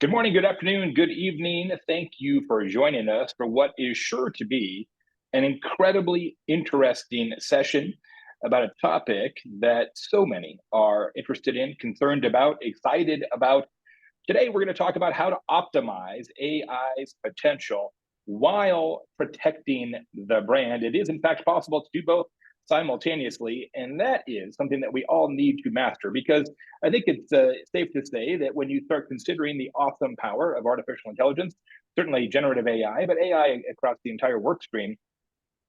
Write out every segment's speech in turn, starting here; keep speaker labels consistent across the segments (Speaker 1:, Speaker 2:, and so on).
Speaker 1: Good morning, good afternoon, good evening. Thank you for joining us for what is sure to be an incredibly interesting session about a topic that so many are interested in, concerned about, excited about. Today, we're going to talk about how to optimize AI's potential while protecting the brand. It is, in fact, possible to do both simultaneously, and that is something that we all need to master because I think it's safe to say that when you start considering the awesome power of artificial intelligence, certainly generative AI, but AI across the entire work stream,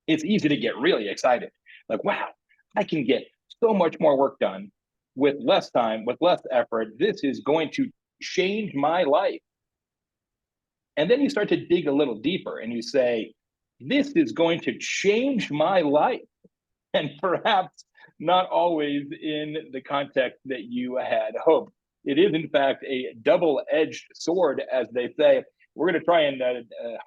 Speaker 1: it's easy to get really excited. Like, wow, I can get so much more work done with less time, with less effort. This is going to change my life. And then you start to dig a little deeper and you say, this is going to change my life. And perhaps not always in the context that you had hoped. It is, in fact, a double-edged sword, as they say. We're going to try and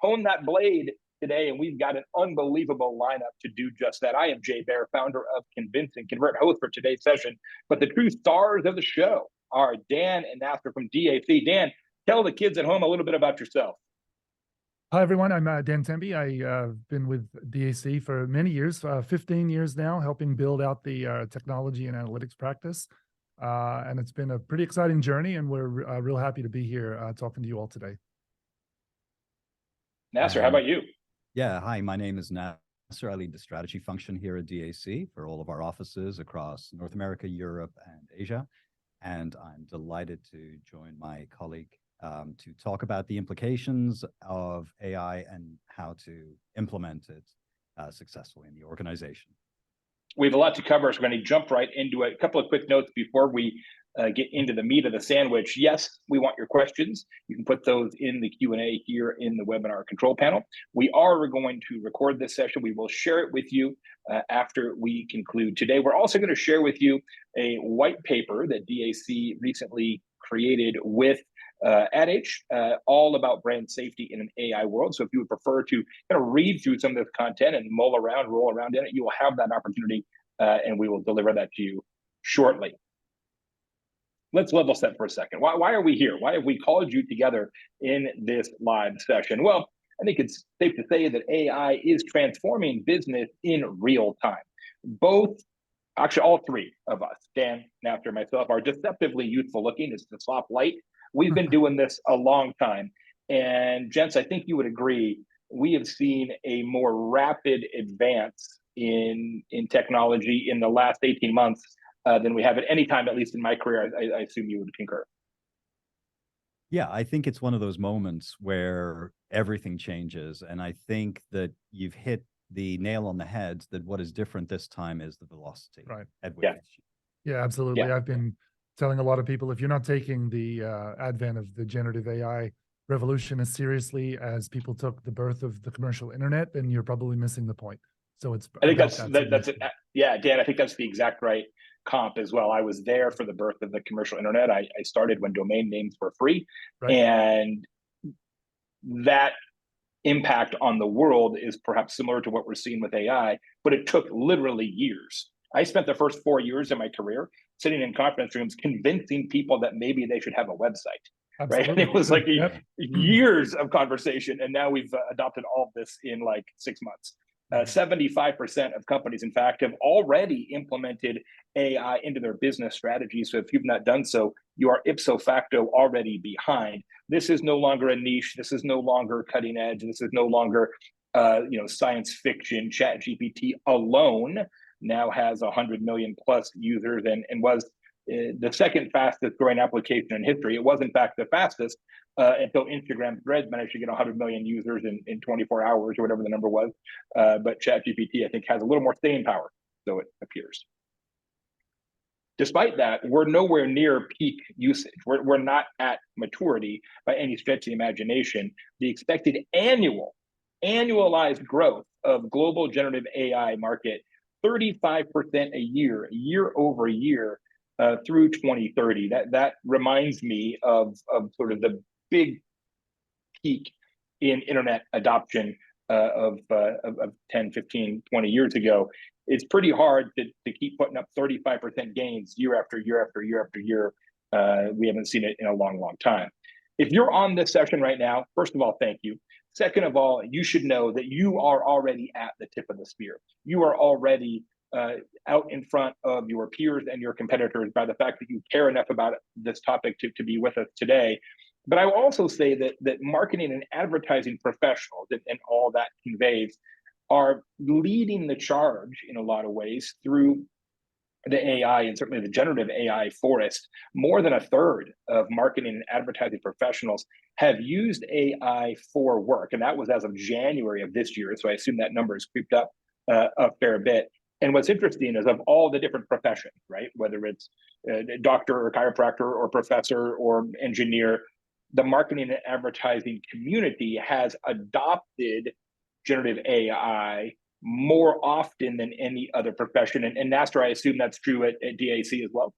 Speaker 1: hone that blade today, and we've got an unbelievable lineup to do just that. I am Jay Baer, founder of Convince and Convert, host for today's session. But the true stars of the show are Dan and Nasser from DAC. Dan, tell the kids at home a little bit about yourself.
Speaker 2: Hi, everyone. I'm Dan Temby. I've been with DAC for many years, 15 years now, helping build out the technology and analytics practice. And it's been a pretty exciting journey, and we're real happy to be here talking to you all today.
Speaker 1: Nasser, how about you?
Speaker 3: Yeah, hi, my name is Nasser. I lead the strategy function here at DAC for all of our offices across North America, Europe, and Asia. And I'm delighted to join my colleague to talk about the implications of AI and how to implement it successfully in the organization.
Speaker 1: We have a lot to cover, so we're going to jump right into it. A couple of quick notes before we get into the meat of the sandwich. Yes, we want your questions. You can put those in the Q&A here in the webinar control panel. We are going to record this session. We will share it with you after we conclude today. We're also going to share with you a white paper that DAC recently created with AdAge, all about brand safety in an AI world. So if you would prefer to kind of read through some of this content and roll around in it, you will have that opportunity, and we will deliver that to you shortly. Let's level set for a second. Why are we here? Why have we called you together in this live session? Well, I think it's safe to say that AI is transforming business in real time. Actually, all three of us, Dan, Nasser, myself, are deceptively youthful looking. It's the soft light. We've been doing this a long time. And gents, I think you would agree, we have seen a more rapid advance in technology in the last 18 months than we have at any time, at least in my career. I assume you would concur.
Speaker 3: Yeah, I think it's one of those moments where everything changes. And I think that you've hit the nail on the head that what is different this time is the velocity.
Speaker 2: Right.
Speaker 3: Yeah,
Speaker 2: absolutely. Yeah. I've been telling a lot of people, if you're not taking the advent of the generative AI revolution as seriously as people took the birth of the commercial internet, then you're probably missing the point. So it's,
Speaker 1: I think that's it. Yeah, Dan, I think that's the exact right comp as well. I was there for the birth of the commercial internet. I started when domain names were free, right? And that impact on the world is perhaps similar to what we're seeing with AI, but it took literally years. I spent the first 4 years of my career sitting in conference rooms convincing people that maybe they should have a website. Absolutely. Right? And it was like years of conversation, and now we've adopted all of this in like 6 months. 75% of companies, in fact, have already implemented AI into their business strategy. So if you've not done so, you are ipso facto already behind. This is no longer a niche. This is no longer cutting edge. This is no longer, science fiction. ChatGPT alone now has 100 million plus users and was the second fastest growing application in history. It was, in fact, the fastest until Instagram Threads managed to get 100 million users in 24 hours or whatever the number was. But ChatGPT, I think, has a little more staying power, so it appears. Despite that, we're nowhere near peak usage. We're not at maturity by any stretch of the imagination. The expected annualized growth of global generative AI market, 35% a year over year, through 2030. That reminds me of sort of the big peak in internet adoption of 10, 15, 20 years ago. It's pretty hard to keep putting up 35% gains year after year after year after year. We haven't seen it in a long, long time. If you're on this session right now, first of all, thank you. Second of all, you should know that you are already at the tip of the spear. You are already out in front of your peers and your competitors by the fact that you care enough about this topic to be with us today. But I will also say that marketing and advertising professionals and all that conveys are leading the charge in a lot of ways through the AI and certainly the generative AI forest. More than a third of marketing and advertising professionals have used AI for work. And that was as of January of this year. So I assume that number has creeped up a fair bit. And what's interesting is of all the different professions, right, whether it's a doctor or chiropractor or professor or engineer, the marketing and advertising community has adopted generative AI more often than any other profession. And Nasser, I assume that's true at DAC as well.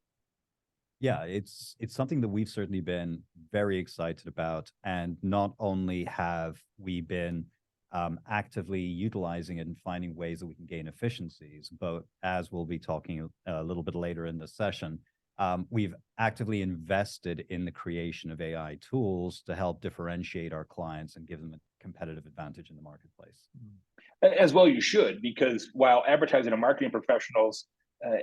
Speaker 3: Yeah, it's something that we've certainly been very excited about. And not only have we been actively utilizing it and finding ways that we can gain efficiencies, but as we'll be talking a little bit later in the session, we've actively invested in the creation of AI tools to help differentiate our clients and give them a competitive advantage in the marketplace.
Speaker 1: As well you should, because while advertising and marketing professionals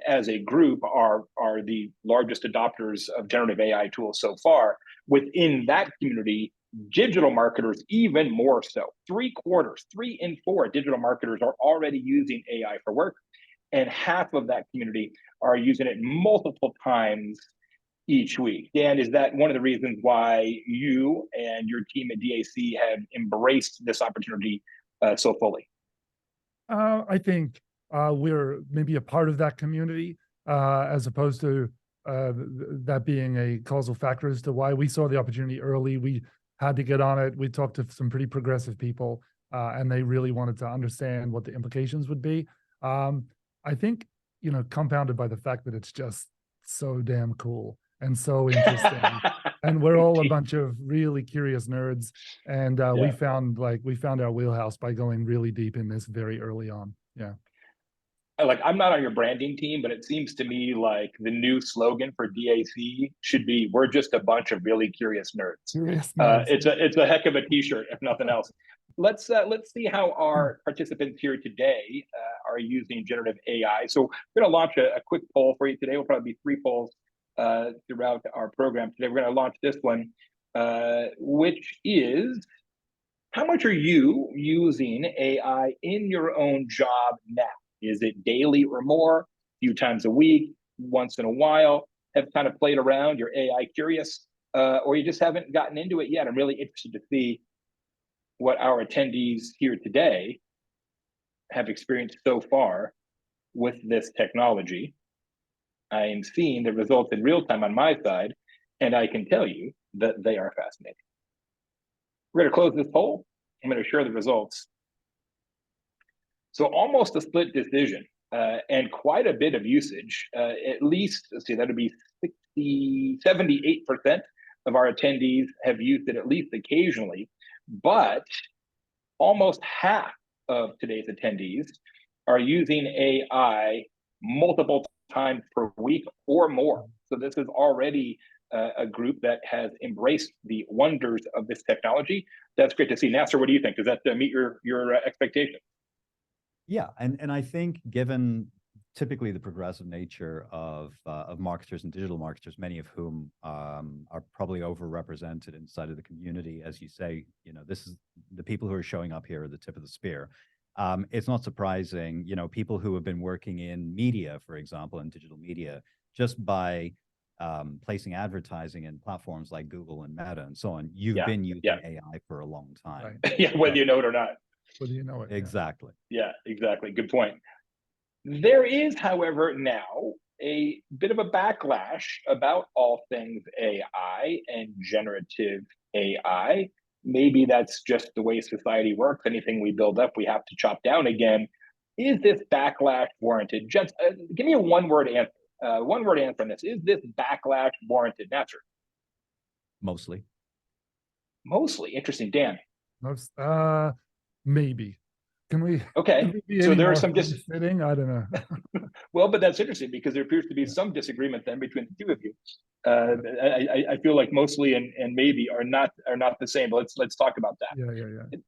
Speaker 1: as a group are the largest adopters of generative AI tools so far, within that community, digital marketers even more so. 3 in 4 digital marketers are already using AI for work, and half of that community are using it multiple times each week. Dan, is that one of the reasons why you and your team at DAC have embraced this opportunity so fully?
Speaker 2: I think we're maybe a part of that community, as opposed to that being a causal factor as to why we saw the opportunity early. We had to get on it. We talked to some pretty progressive people, and they really wanted to understand what the implications would be. I think, compounded by the fact that it's just so damn cool and so interesting. And we're all a bunch of really curious nerds. And we found our wheelhouse by going really deep in this very early on. Yeah.
Speaker 1: Like, I'm not on your branding team, but it seems to me like the new slogan for DAC should be, "We're just a bunch of really curious nerds."
Speaker 2: Curious nerds.
Speaker 1: It's a heck of a t-shirt, if nothing else. Let's see how our participants here today are using generative AI. So we're going to launch a quick poll for you today. We'll probably be 3 polls throughout our program today. We're going to launch this one, which is, how much are you using AI in your own job now? Is it daily or more, a few times a week, once in a while? Have kind of played around, you're AI curious, or you just haven't gotten into it yet? I'm really interested to see what our attendees here today have experienced so far with this technology. I am seeing the results in real time on my side, and I can tell you that they are fascinating. We're going to close this poll. I'm going to share the results. So almost a split decision and quite a bit of usage. At least, let's see, that would be 78% of our attendees have used it at least occasionally, but almost half of today's attendees are using AI multiple times per week or more. So this is already a group that has embraced the wonders of this technology. That's great to see. Nasser, what do you think? Does that meet your expectations?
Speaker 3: Yeah, and I think, given typically the progressive nature of marketers and digital marketers, many of whom are probably overrepresented inside of the community, as you say, this is the people who are showing up here at the tip of the spear. It's not surprising, people who have been working in media, for example, in digital media, just by placing advertising in platforms like Google and Meta and so on, you've been using AI for a long time.
Speaker 1: Right. Yeah, whether you know it or not.
Speaker 2: Whether you know it.
Speaker 3: Exactly.
Speaker 1: Yeah, exactly. Good point. There is, however, now a bit of a backlash about all things AI and generative AI. Maybe that's just the way society works. Anything we build up, we have to chop down again. Is this backlash warranted? Just give me a one-word answer. One-word answer on this. Is this backlash warranted, Nasser?
Speaker 3: Mostly.
Speaker 1: Mostly. Interesting. Dan?
Speaker 2: Maybe. Can we
Speaker 1: Okay,
Speaker 2: be
Speaker 1: so
Speaker 2: any
Speaker 1: there are
Speaker 2: more
Speaker 1: some
Speaker 2: fitting? I don't know.
Speaker 1: well, but that's interesting because there appears to be some disagreement then between the two of you. I feel like mostly and maybe are not the same. But let's talk about that.
Speaker 2: Yeah.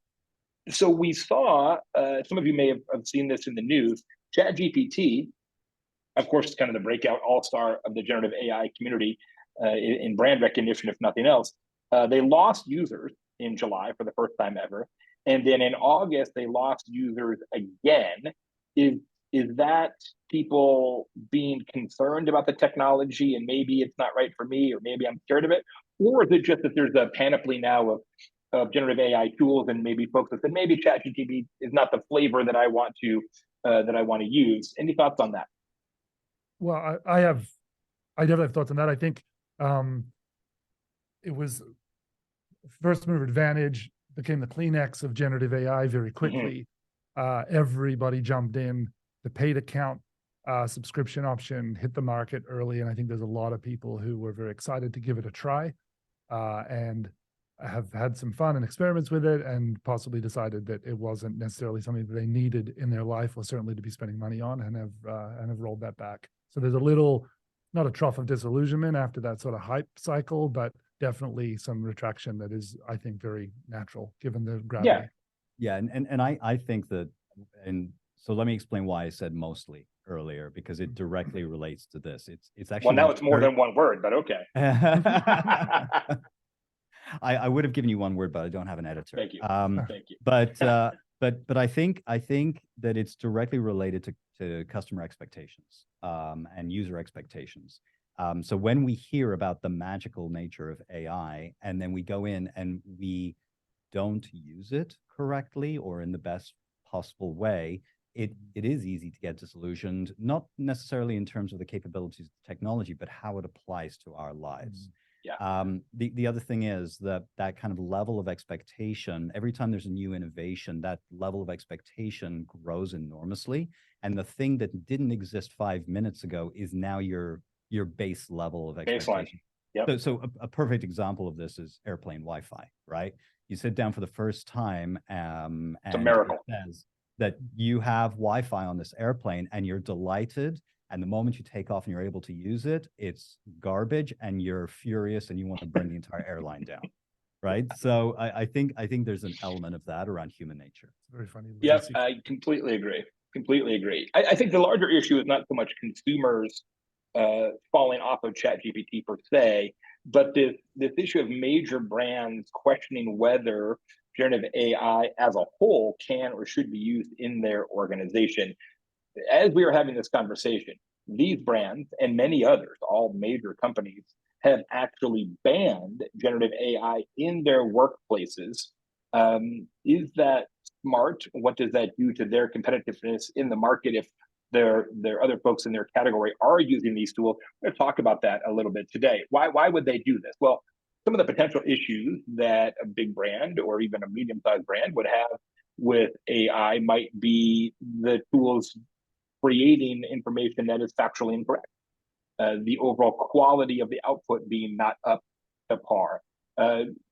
Speaker 1: So we saw some of you may have seen this in the news. ChatGPT, of course, is kind of the breakout all-star of the generative AI community in brand recognition, if nothing else. They lost users in July for the first time ever, and then in August they lost users again. Is that people being concerned about the technology and maybe it's not right for me, or maybe I'm scared of it, or is it just that there's a panoply now of generative AI tools, and maybe folks have said maybe ChatGPT is not the flavor that I want to use? Any thoughts on that?
Speaker 2: Well, I definitely have thoughts on that. I think it was first mover advantage, became the Kleenex of generative AI very quickly. Everybody jumped in. The paid account subscription option hit the market early, and I think there's a lot of people who were very excited to give it a try and have had some fun and experiments with it, and possibly decided that it wasn't necessarily something that they needed in their life, or certainly to be spending money on, and have rolled that back. So there's a little, not a trough of disillusionment after that sort of hype cycle, but definitely some retraction that is, I think, very natural given the gravity.
Speaker 3: Yeah, and I think that, and so let me explain why I said mostly earlier, because it directly relates to this. It's actually,
Speaker 1: well, now it's more than one word, but okay.
Speaker 3: I would have given you one word, but I don't have an editor.
Speaker 1: Thank you. Thank you.
Speaker 3: But I think that it's directly related to customer expectations and user expectations. So when we hear about the magical nature of AI, and then we go in and we don't use it correctly or in the best possible way, it is easy to get disillusioned, not necessarily in terms of the capabilities of the technology, but how it applies to our lives.
Speaker 1: Yeah.
Speaker 3: The other thing is that kind of level of expectation, every time there's a new innovation, that level of expectation grows enormously. And the thing that didn't exist 5 minutes ago is now your base level of expectation.
Speaker 1: Yep.
Speaker 3: So a perfect example of this is airplane Wi-Fi, right? You sit down for the first time and
Speaker 1: it's a miracle.
Speaker 3: It says that you have Wi-Fi on this airplane and you're delighted. And the moment you take off and you're able to use it, it's garbage and you're furious and you want to burn the entire airline down, right? So I think there's an element of that around human nature.
Speaker 2: It's very funny.
Speaker 1: Yep, I completely agree. I think the larger issue is not so much consumers falling off of ChatGPT per se, but this issue of major brands questioning whether generative AI as a whole can or should be used in their organization. As we are having this conversation, these brands and many others, all major companies, have actually banned generative AI in their workplaces. Is that smart? What does that do to their competitiveness in the market if there are other folks in their category are using these tools? We're going to talk about that a little bit today. Why would they do this? Well, some of the potential issues that a big brand or even a medium-sized brand would have with AI might be the tools creating information that is factually incorrect, the overall quality of the output being not up to par,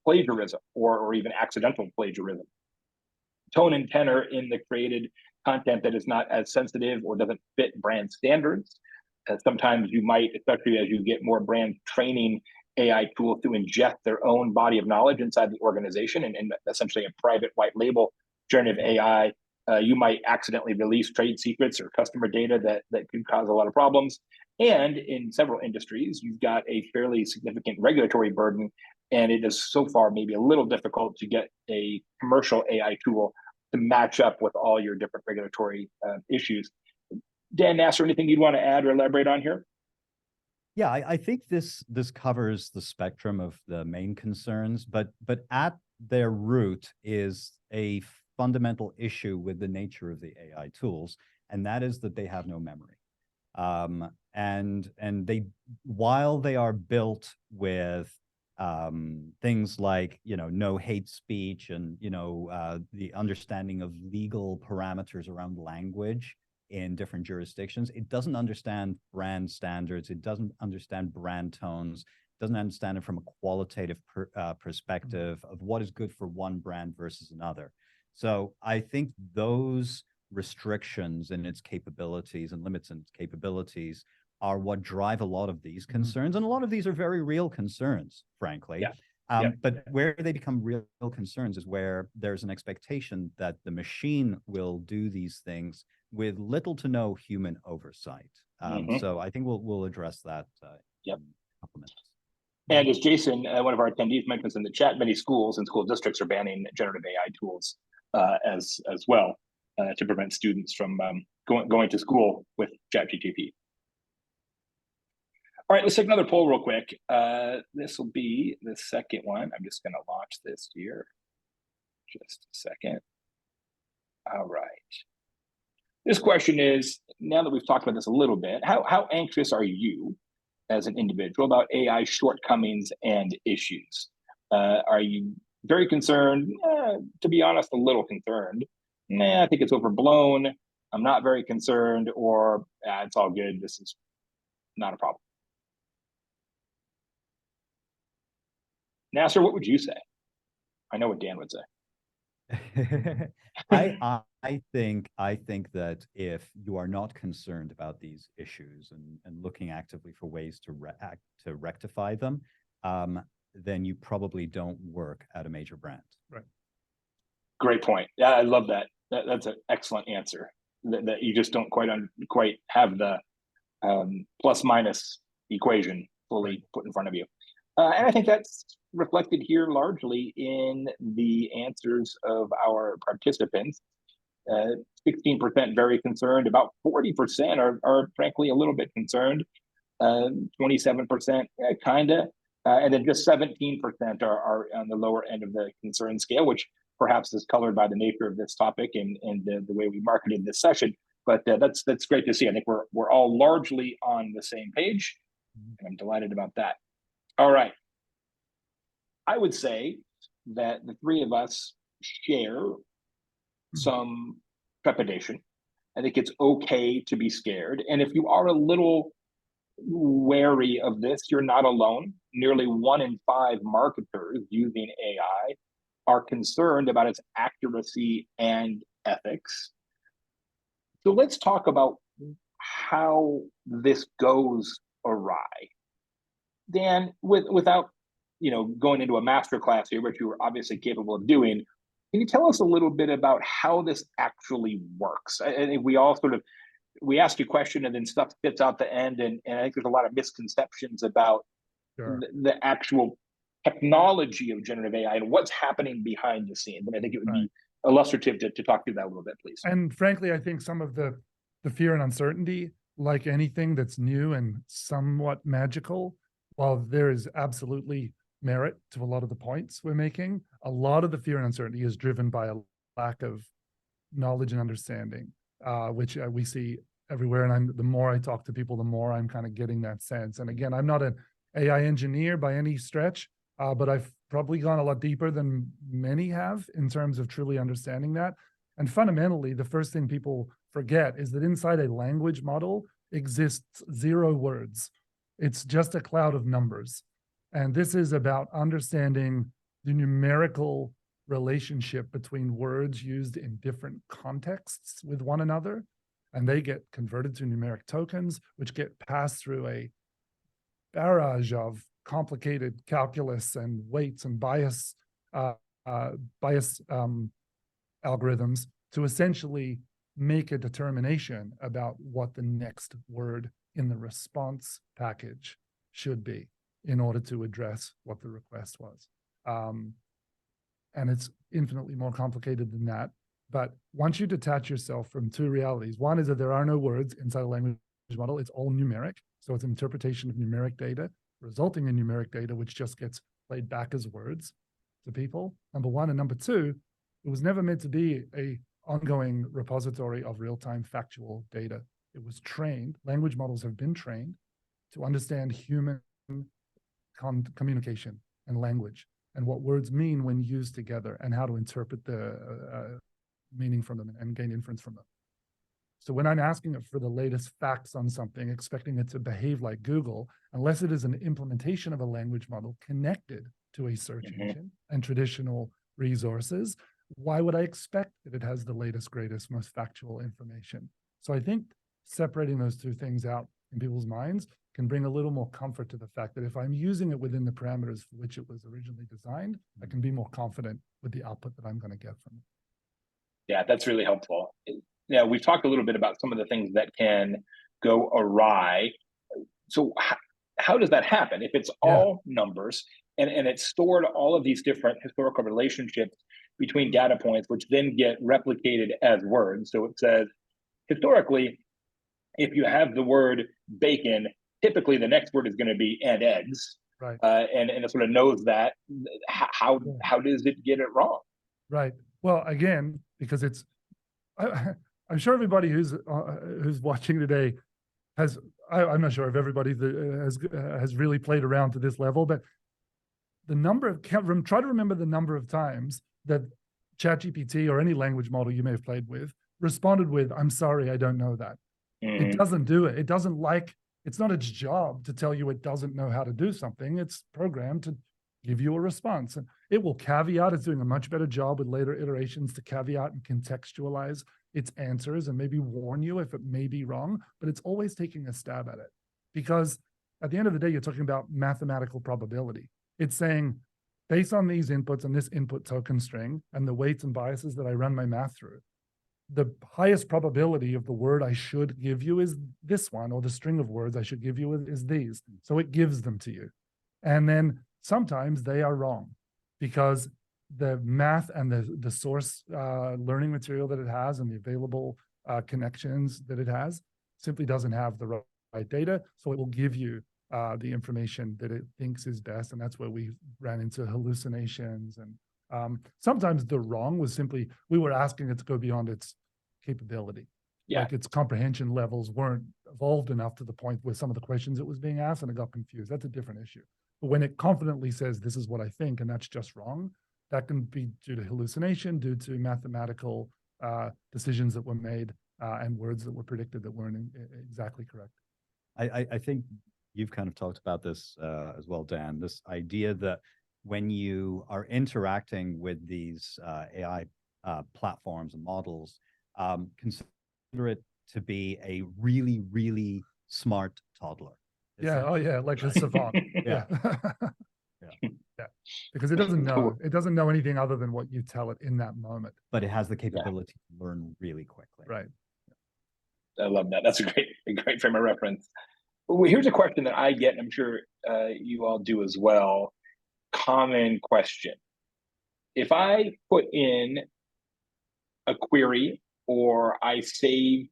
Speaker 1: plagiarism or even accidental plagiarism, tone and tenor in the created content that is not as sensitive or doesn't fit brand standards. Sometimes you might, especially as you get more brands training AI tools to ingest their own body of knowledge inside the organization and essentially a private white label generative AI, you might accidentally release trade secrets or customer data that could cause a lot of problems. And in several industries, you've got a fairly significant regulatory burden, and it is so far maybe a little difficult to get a commercial AI tool to match up with all your different regulatory issues. Dan, Nasser, anything you'd want to add or elaborate on here?
Speaker 3: Yeah, I think this covers the spectrum of the main concerns, but at their root is a fundamental issue with the nature of the AI tools, and that is that they have no memory. And they, while they are built with things like, no hate speech and, the understanding of legal parameters around language in different jurisdictions, it doesn't understand brand standards. It doesn't understand brand tones. Doesn't understand it from a qualitative perspective of what is good for one brand versus another. So I think those restrictions in its capabilities and limits in its capabilities are what drive a lot of these concerns. And a lot of these are very real concerns, frankly.
Speaker 1: Yeah.
Speaker 3: But where they become real concerns is where there's an expectation that the machine will do these things with little to no human oversight. So I think we'll address that in a couple minutes.
Speaker 1: And as Jason, one of our attendees, mentions in the chat, many schools and school districts are banning generative AI tools as well to prevent students from going to school with ChatGPT. All right, let's take another poll real quick. This will be the second one. I'm just going to launch this here. Just a second. All right. This question is, now that we've talked about this a little bit, how anxious are you as an individual about AI shortcomings and issues? Are you very concerned? To be honest, a little concerned. I think it's overblown. I'm not very concerned, or it's all good. This is not a problem. Nasser, what would you say? I know what Dan would say.
Speaker 3: I think that if you are not concerned about these issues and looking actively for ways to rectify them, then you probably don't work at a major brand.
Speaker 2: Right.
Speaker 1: Great point. Yeah, I love that. That's an excellent answer. That you just don't quite have the plus minus equation fully put in front of you. And I think that's reflected here largely in the answers of our participants. 16% very concerned, about 40% are frankly a little bit concerned, 27% kinda, and then just 17% are on the lower end of the concern scale, which perhaps is colored by the nature of this topic and the way we marketed this session. But that's great to see. I think we're all largely on the same page, and I'm delighted about that. All right. I would say that the three of us share some trepidation. I think it's okay to be scared. And if you are a little wary of this, you're not alone. Nearly 1 in 5 marketers using AI are concerned about its accuracy and ethics. So let's talk about how this goes awry. Dan, without going into a masterclass here, which you were obviously capable of doing, can you tell us a little bit about how this actually works? I think we ask you a question and then stuff spits out the end, and I think there's a lot of misconceptions about the actual technology of generative AI and what's happening behind the scenes. And I think it would be illustrative to talk through that a little bit, please.
Speaker 2: And frankly, I think some of the fear and uncertainty, like anything that's new and somewhat magical, while there is absolutely merit to a lot of the points we're making, a lot of the fear and uncertainty is driven by a lack of knowledge and understanding, which we see everywhere. And the more I talk to people, the more I'm kind of getting that sense. And again, I'm not an AI engineer by any stretch, but I've probably gone a lot deeper than many have in terms of truly understanding that. And fundamentally, the first thing people forget is that inside a language model exists 0 words. It's just a cloud of numbers. And this is about understanding the numerical relationship between words used in different contexts with one another. And they get converted to numeric tokens, which get passed through a barrage of complicated calculus and weights and bias algorithms to essentially make a determination about what the next word in the response package should be in order to address what the request was. And it's infinitely more complicated than that. But once you detach yourself from 2 realities, one is that there are no words inside a language model. It's all numeric. So it's an interpretation of numeric data, resulting in numeric data, which just gets played back as words to people, number one. And number 2, it was never meant to be a ongoing repository of real-time factual data. It was trained, language models have been trained to understand human communication and language and what words mean when used together and how to interpret the meaning from them and gain inference from them. So when I'm asking it for the latest facts on something, expecting it to behave like Google, unless it is an implementation of a language model connected to a search engine and traditional resources, why would I expect that it has the latest, greatest, most factual information? So I think separating those two things out in people's minds can bring a little more comfort to the fact that if I'm using it within the parameters for which it was originally designed, I can be more confident with the output that I'm going to get from it.
Speaker 1: Yeah, that's really helpful. Yeah, we've talked a little bit about some of the things that can go awry. So how does that happen? If it's all numbers and it's stored all of these different historical relationships between data points, which then get replicated as words. So it says, historically, if you have the word bacon, typically the next word is going to be and eggs.
Speaker 2: Right.
Speaker 1: And it sort of knows that. How does it get it wrong?
Speaker 2: Right. Well, again, because it's, I'm sure everybody who's watching today has, I'm not sure if everybody has really played around to this level, but the number of, try to remember the number of times that ChatGPT or any language model you may have played with responded with, "I'm sorry, I don't know that." It doesn't do it. It doesn't like, it's not its job to tell you it doesn't know how to do something. It's programmed to give you a response. And it will caveat. It's doing a much better job with later iterations to caveat and contextualize its answers and maybe warn you if it may be wrong, but it's always taking a stab at it. Because at the end of the day, you're talking about mathematical probability. It's saying, based on these inputs and this input token string and the weights and biases that I run my math through, the highest probability of the word I should give you is this one, or the string of words I should give you is these. So it gives them to you. And then sometimes they are wrong because the math and the source learning material that it has and the available connections that it has simply doesn't have the right data. So it will give you the information that it thinks is best. And that's where we ran into hallucinations. And sometimes the wrong was simply, we were asking it to go beyond its capability.
Speaker 1: Yeah.
Speaker 2: Like its comprehension levels weren't evolved enough to the point where some of the questions it was being asked and it got confused. That's a different issue. But when it confidently says, this is what I think, and that's just wrong, that can be due to hallucination, due to mathematical decisions that were made and words that were predicted that weren't exactly correct.
Speaker 3: I think you've kind of talked about this as well, Dan, this idea that when you are interacting with these AI platforms and models, consider it to be a really, really smart toddler.
Speaker 2: Yeah. Oh, yeah. Like a savant.
Speaker 3: Yeah.
Speaker 2: Yeah. Because it doesn't know anything other than what you tell it in that moment.
Speaker 3: But it has the capability to learn really quickly.
Speaker 2: Right.
Speaker 1: I love that. That's a great frame of reference. Well, here's a question that I get, and I'm sure you all do as well. Common question. If I put in a query or I save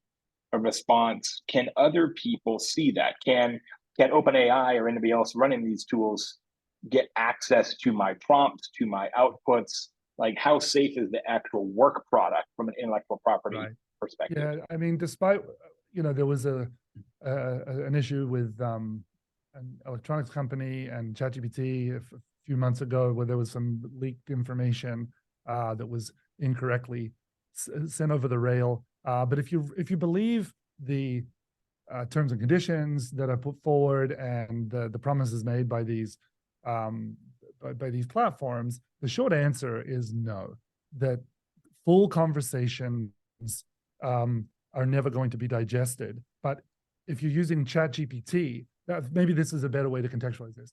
Speaker 1: a response, can other people see that? Can OpenAI or anybody else running these tools get access to my prompts, to my outputs? Like, how safe is the actual work product from an intellectual property perspective?
Speaker 2: Yeah, I mean, despite, there was an issue with an electronics company and ChatGPT a few months ago where there was some leaked information that was incorrectly sent over the rail. But if you believe the terms and conditions that are put forward and the promises made by these platforms, the short answer is no. That full conversations are never going to be digested. But if you're using ChatGPT, maybe this is a better way to contextualize this.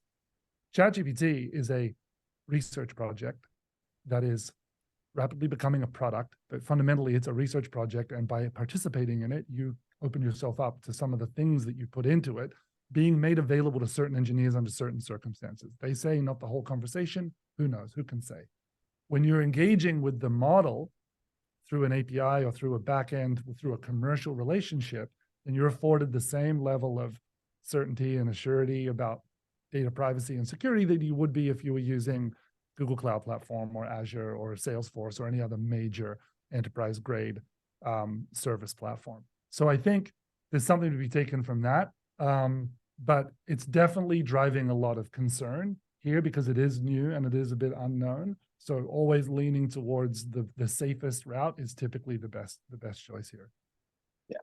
Speaker 2: ChatGPT is a research project that is rapidly becoming a product, but fundamentally it's a research project. And by participating in it, you open yourself up to some of the things that you put into it being made available to certain engineers under certain circumstances. They say not the whole conversation. Who knows? Who can say? When you're engaging with the model through an API or through a backend, through a commercial relationship, then you're afforded the same level of certainty and assurity about data privacy and security that you would be if you were using Google Cloud Platform or Azure or Salesforce or any other major enterprise grade service platform. So I think there's something to be taken from that. But it's definitely driving a lot of concern here because it is new and it is a bit unknown. So always leaning towards the safest route is typically the best choice here.
Speaker 1: Yeah.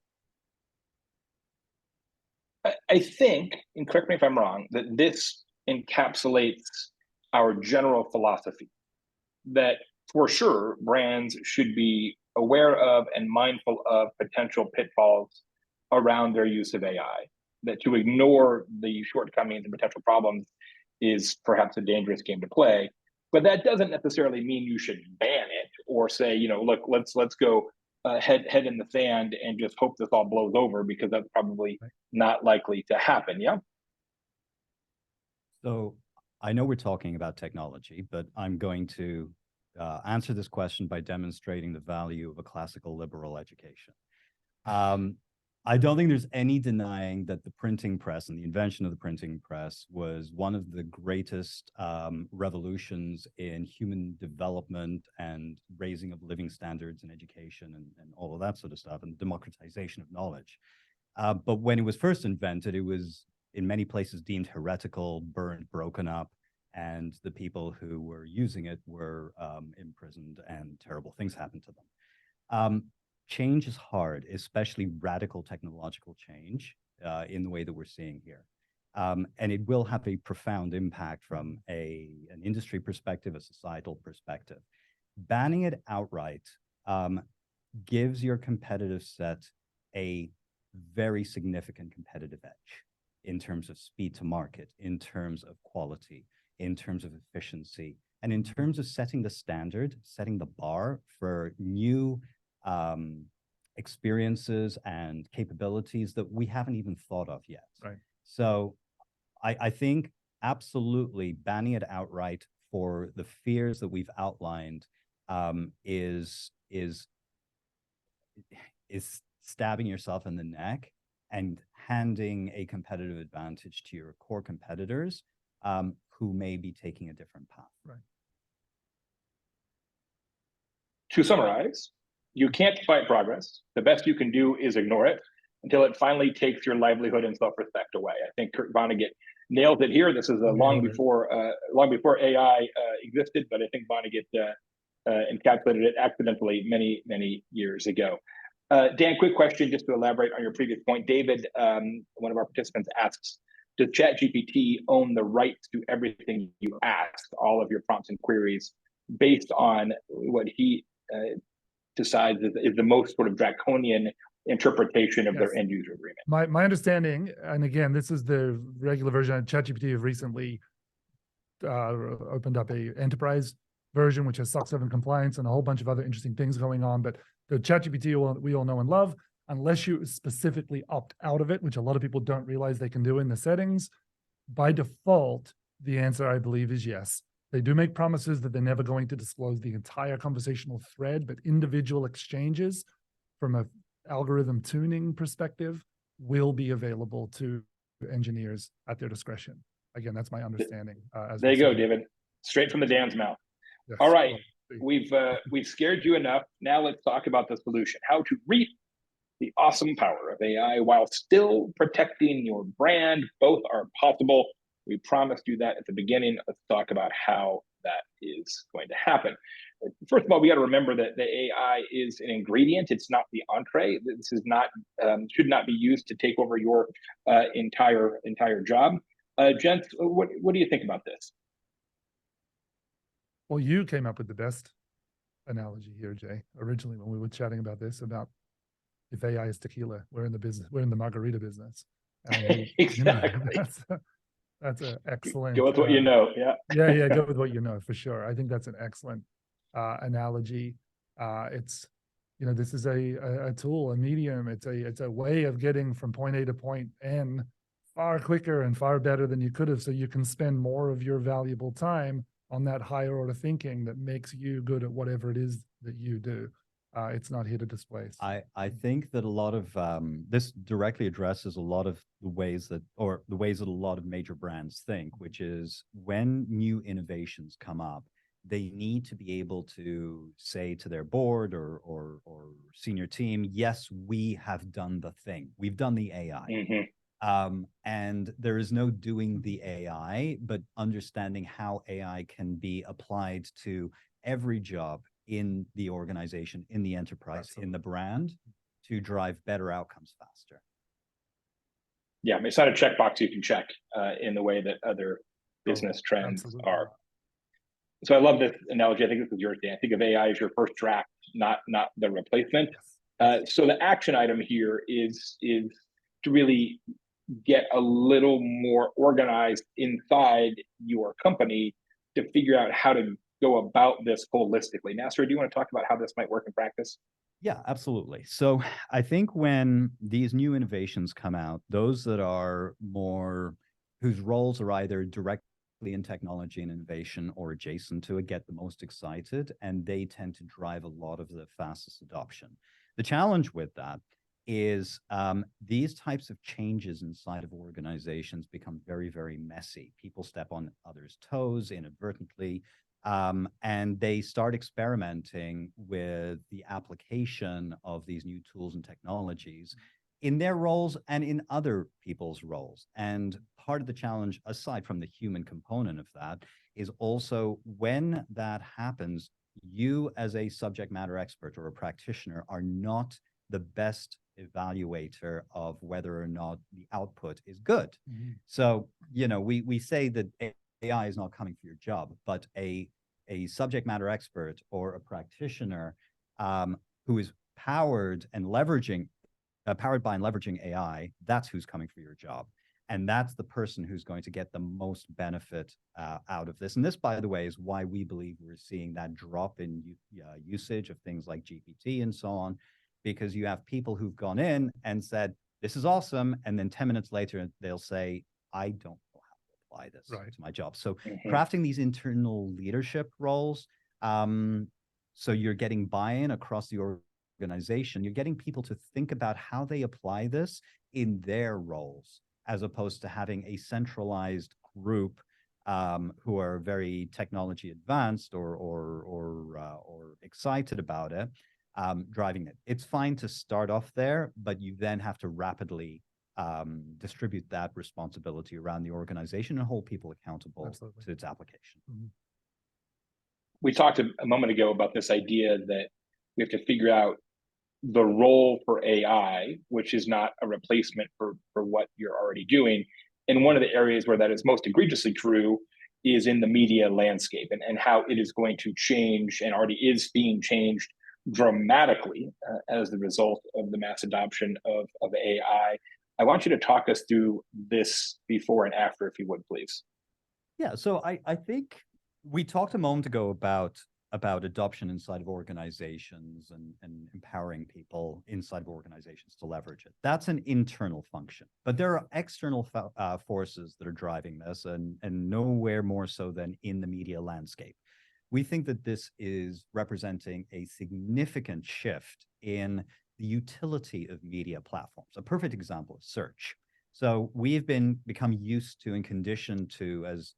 Speaker 1: I think, and correct me if I'm wrong, that this encapsulates our general philosophy that for sure, brands should be aware of and mindful of potential pitfalls around their use of AI. That to ignore the shortcomings and potential problems is perhaps a dangerous game to play. But that doesn't necessarily mean you should ban it or say, look, let's go head in the sand and just hope this all blows over, because that's probably not likely to happen. Yeah.
Speaker 3: So I know we're talking about technology, but I'm going to answer this question by demonstrating the value of a classical liberal education. I don't think there's any denying that the printing press and the invention of the printing press was one of the greatest revolutions in human development and raising of living standards in education and all of that sort of stuff, and democratization of knowledge. But when it was first invented, it was in many places deemed heretical, burned, broken up, and the people who were using it were imprisoned, and terrible things happened to them. Change is hard, especially radical technological change in the way that we're seeing here. And it will have a profound impact from an industry perspective, a societal perspective. Banning it outright gives your competitive set a very significant competitive edge in terms of speed to market, in terms of quality, in terms of efficiency, and in terms of setting the standard, setting the bar for new experiences and capabilities that we haven't even thought of yet.
Speaker 2: Right.
Speaker 3: So I think absolutely banning it outright for the fears that we've outlined is stabbing yourself in the neck and handing a competitive advantage to your core competitors who may be taking a different path.
Speaker 2: Right.
Speaker 1: To summarize, you can't fight progress. The best you can do is ignore it until it finally takes your livelihood and self-respect away. I think Kurt Vonnegut nailed it here. This is long before AI existed, but I think Vonnegut encapsulated it accidentally many years ago. Dan, quick question just to elaborate on your previous point. David, one of our participants, asks, does ChatGPT own the rights to everything you ask, all of your prompts and queries, based on what he decides is the most sort of draconian interpretation of their end user agreement?
Speaker 2: My understanding, and again, this is the regular version of ChatGPT, have recently opened up a enterprise version, which has SOC 7 compliance and a whole bunch of other interesting things going on. But the ChatGPT we all know and love, unless you specifically opt out of it, which a lot of people don't realize they can do in the settings, by default, the answer, I believe, is yes. They do make promises that they're never going to disclose the entire conversational thread, but individual exchanges from an algorithm tuning perspective will be available to engineers at their discretion. Again, that's my understanding.
Speaker 1: There you go, David. Straight from the Dan's mouth. Yes. All right, we've scared you enough. Now let's talk about the solution: how to reap the awesome power of AI while still protecting your brand. Both are possible. We promised you that at the beginning. Let's talk about how that is going to happen. First of all, we got to remember that the AI is an ingredient. It's not the entree. This is not should not be used to take over your entire job. Gents, what do you think about this?
Speaker 2: Well, you came up with the best analogy here, Jay. Originally, when we were chatting about this, about if AI is tequila, we're in the margarita business.
Speaker 1: Exactly.
Speaker 2: That's an excellent.
Speaker 1: Go with what you know. Yeah.
Speaker 2: Yeah. Go with what you know, for sure. I think that's an excellent analogy. It's, this is a tool, a medium. It's a way of getting from point A to point N far quicker and far better than you could have. So you can spend more of your valuable time on that higher order thinking that makes you good at whatever it is that you do. It's not here to displace.
Speaker 3: I think that a lot of this directly addresses a lot of the ways that a lot of major brands think, which is when new innovations come up, they need to be able to say to their board or senior team, yes, we have done the thing. We've done the AI. Mm-hmm. And there is no doing the AI, but understanding how AI can be applied to every job in the organization, in the enterprise, in the brand, to drive better outcomes faster.
Speaker 1: Yeah, it's not a checkbox you can check in the way that other business trends are. So I love this analogy. I think this is yours, Dan. I think of AI as your first draft, not the replacement. So the action item here is to really get a little more organized inside your company to figure out how to go about this holistically. Nasser, do you want to talk about how this might work in practice?
Speaker 3: Yeah, absolutely. So I think when these new innovations come out, those that are more, whose roles are either directly in technology and innovation or adjacent to it, get the most excited, and they tend to drive a lot of the fastest adoption. The challenge with that is these types of changes inside of organizations become very, very messy. People step on others' toes inadvertently. And they start experimenting with the application of these new tools and technologies in their roles and in other people's roles. And part of the challenge, aside from the human component of that, is also when that happens, you as a subject matter expert or a practitioner are not the best evaluator of whether or not the output is good. Mm-hmm. So, we say that AI is not coming for your job, but a subject matter expert or a practitioner who is powered by and leveraging AI, that's who's coming for your job. And that's the person who's going to get the most benefit out of this. And this, by the way, is why we believe we're seeing that drop in usage of things like GPT and so on, because you have people who've gone in and said, this is awesome. And then 10 minutes later, they'll say, I don't apply this to my job. So crafting these internal leadership roles, so you're getting buy-in across the organization, you're getting people to think about how they apply this in their roles, as opposed to having a centralized group who are very technology advanced or excited about it, driving it. It's fine to start off there, but you then have to rapidly distribute that responsibility around the organization and hold people accountable to its application. Mm-hmm.
Speaker 1: We talked a moment ago about this idea that we have to figure out the role for AI, which is not a replacement for what you're already doing. And one of the areas where that is most egregiously true is in the media landscape and how it is going to change and already is being changed dramatically as the result of the mass adoption of AI. I want you to talk us through this before and after, if you would, please.
Speaker 3: Yeah, so I think we talked a moment ago about adoption inside of organizations and empowering people inside of organizations to leverage it. That's an internal function, but there are external forces that are driving this, and nowhere more so than in the media landscape. We think that this is representing a significant shift in the utility of media platforms. A perfect example is search. So we've become used to and conditioned to, as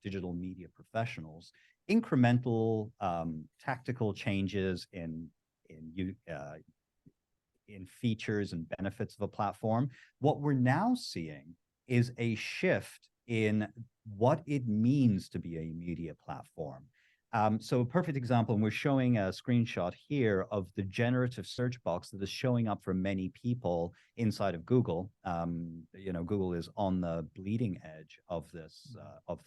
Speaker 3: digital media professionals, incremental tactical changes in features and benefits of a platform. What we're now seeing is a shift in what it means to be a media platform. So a perfect example, and we're showing a screenshot here of the generative search box that is showing up for many people inside of Google. Google is on the bleeding edge of this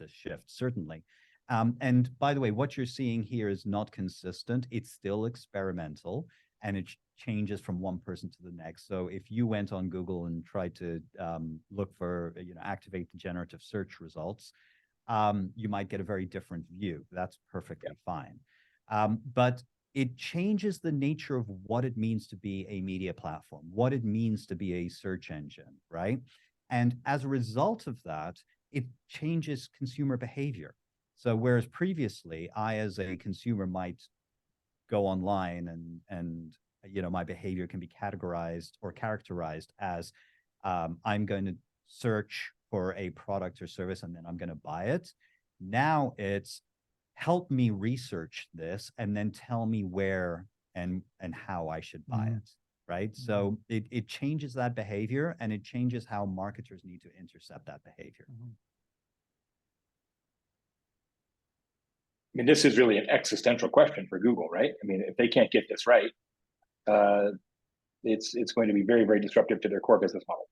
Speaker 3: shift, certainly. And by the way, what you're seeing here is not consistent. It's still experimental, and it changes from one person to the next. So if you went on Google and tried to look for, activate the generative search results, you might get a very different view. That's perfectly fine. But it changes the nature of what it means to be a media platform, what it means to be a search engine, right? And as a result of that, it changes consumer behavior. So whereas previously, I as a consumer might go online and my behavior can be categorized or characterized as I'm going to search for a product or service and then I'm going to buy it. Now it's help me research this and then tell me where and how I should buy it, right? Mm-hmm. So it changes that behavior, and it changes how marketers need to intercept that behavior. Mm-hmm.
Speaker 1: I mean, this is really an existential question for Google, right? I mean, if they can't get this right, it's going to be very, very disruptive to their core business model.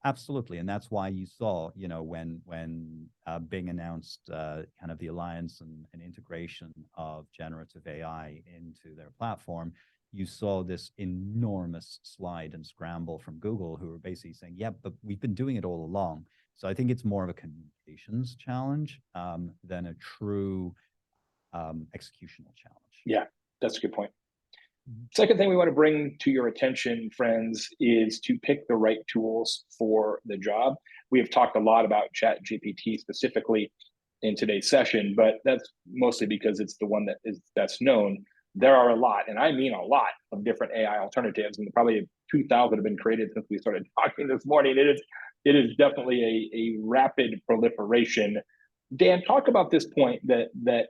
Speaker 3: Absolutely, and that's why you saw, when Bing announced kind of the alliance and integration of generative AI into their platform, you saw this enormous slide and scramble from Google, who were basically saying, "Yeah, but we've been doing it all along." So I think it's more of a communications challenge than a true executional challenge.
Speaker 1: Yeah, that's a good point.
Speaker 2: Mhm.
Speaker 1: Second thing we want to bring to your attention, friends, is to pick the right tools for the job. We have talked a lot about ChatGPT specifically in today's session, but that's mostly because it's the one that's known. There are a lot, and I mean a lot, of different AI alternatives, and probably 2,000 have been created since we started talking this morning. It is definitely a rapid proliferation. Dan, talk about this point that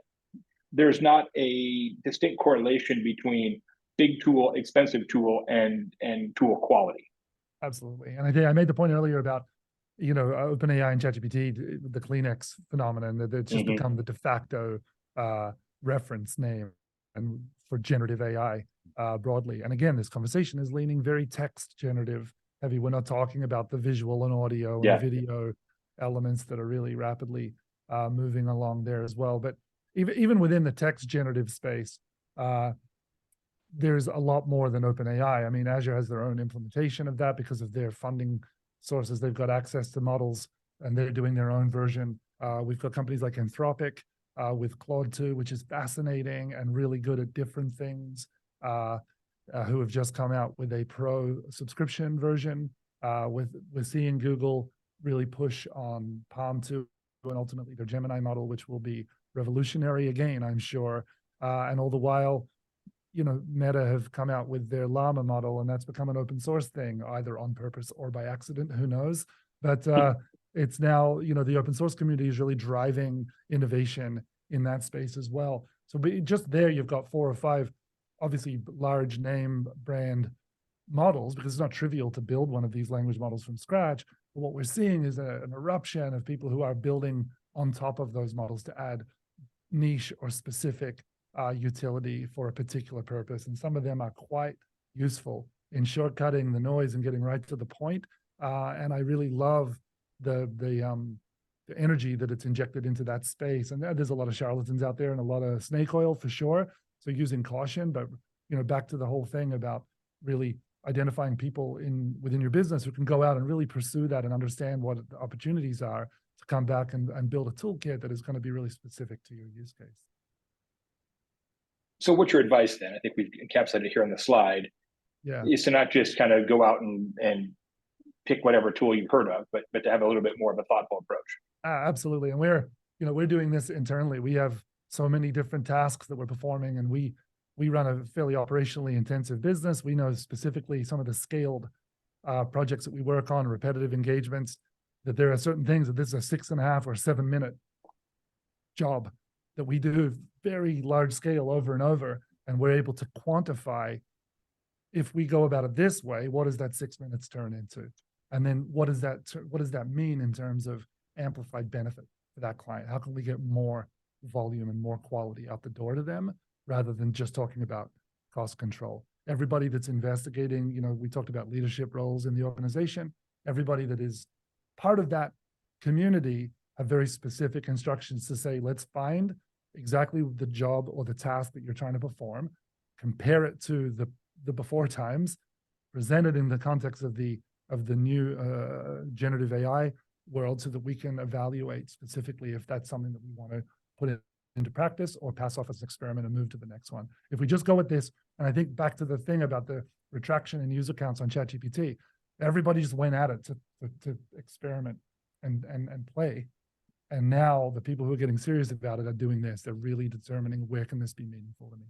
Speaker 1: there's not a distinct correlation between big tool, expensive tool, and tool quality.
Speaker 2: Absolutely. And I think I made the point earlier about, OpenAI and ChatGPT, the Kleenex phenomenon, that it's just become the de facto reference name and for generative AI broadly. And again, this conversation is leaning very text generative heavy. We're not talking about the visual and audio and video elements that are really rapidly moving along there as well. But even within the text generative space, there's a lot more than OpenAI. I mean, Azure has their own implementation of that because of their funding sources. They've got access to models and they're doing their own version. We've got companies like Anthropic with Claude 2, which is fascinating and really good at different things, who have just come out with a pro subscription version. We're seeing Google really push on Palm 2 and ultimately their Gemini model, which will be revolutionary again, I'm sure. And all the while, Meta have come out with their Llama model, and that's become an open source thing, either on purpose or by accident, who knows? But it's now, the open source community is really driving innovation in that space as well. So just there, you've got 4 or 5, obviously large name brand models, because it's not trivial to build one of these language models from scratch. But what we're seeing is an eruption of people who are building on top of those models to add niche or specific utility for a particular purpose. And some of them are quite useful in shortcutting the noise and getting right to the point. And I really love the energy that it's injected into that space. And there's a lot of charlatans out there and a lot of snake oil for sure. So using caution, but back to the whole thing about really identifying people within your business who can go out and really pursue that and understand what the opportunities are to come back and build a toolkit that is going to be really specific to your use case.
Speaker 1: So what's your advice then? I think we've encapsulated it here on the slide.
Speaker 2: Yeah.
Speaker 1: Is to not just kind of go out and pick whatever tool you've heard of, but to have a little bit more of a thoughtful approach.
Speaker 2: Absolutely. And we're doing this internally. We have so many different tasks that we're performing, and we run a fairly operationally intensive business. We know specifically some of the scaled projects that we work on, repetitive engagements, that there are certain things that this is a 6.5 or 7 minute job that we do very large scale over and over. And we're able to quantify, if we go about it this way, what does that 6 minutes turn into? And then what does that mean in terms of amplified benefit for that client? How can we get more volume and more quality out the door to them, rather than just talking about cost control? Everybody that's investigating, we talked about leadership roles in the organization. Everybody that is part of that community have very specific instructions to say, let's find exactly the job or the task that you're trying to perform, compare it to the before times, present it in the context of the new generative AI world, so that we can evaluate specifically if that's something that we want to put into practice or pass off as an experiment and move to the next one. If we just go with this, and I think back to the thing about the retraction in user counts on ChatGPT, everybody just went at it to experiment and play. And now the people who are getting serious about it are doing this. They're really determining, where can this be meaningful to me?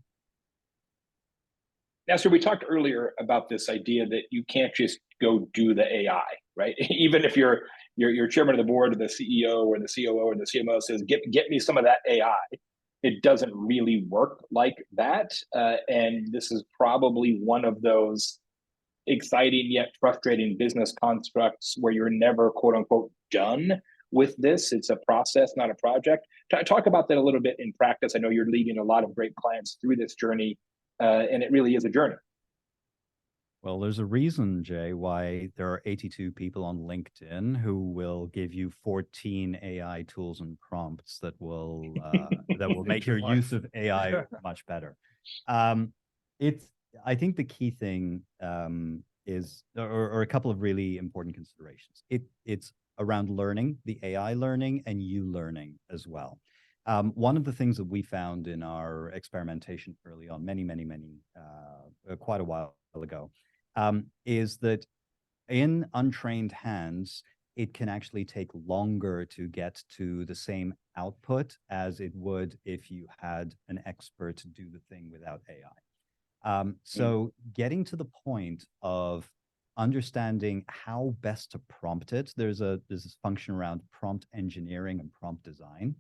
Speaker 1: Now, so we talked earlier about this idea that you can't just go do the AI, right? Even if you're chairman of the board or the CEO or the COO or the CMO says, get me some of that AI, it doesn't really work like that. And this is probably one of those exciting yet frustrating business constructs where you're never, quote unquote, done with this. It's a process, not a project. Talk about that a little bit in practice. I know you're leading a lot of great clients through this journey, and it really is a journey.
Speaker 3: Well, there's a reason, Jay, why there are 82 people on LinkedIn who will give you 14 AI tools and prompts that will make your use of AI much better. It's I think the key thing is or a couple of really important considerations. It's around learning, the AI learning, and you learning as well. One of the things that we found in our experimentation early on, quite a while ago, is that in untrained hands, it can actually take longer to get to the same output as it would if you had an expert do the thing without AI. So getting to the point of understanding how best to prompt it, there's this function around prompt engineering and prompt design,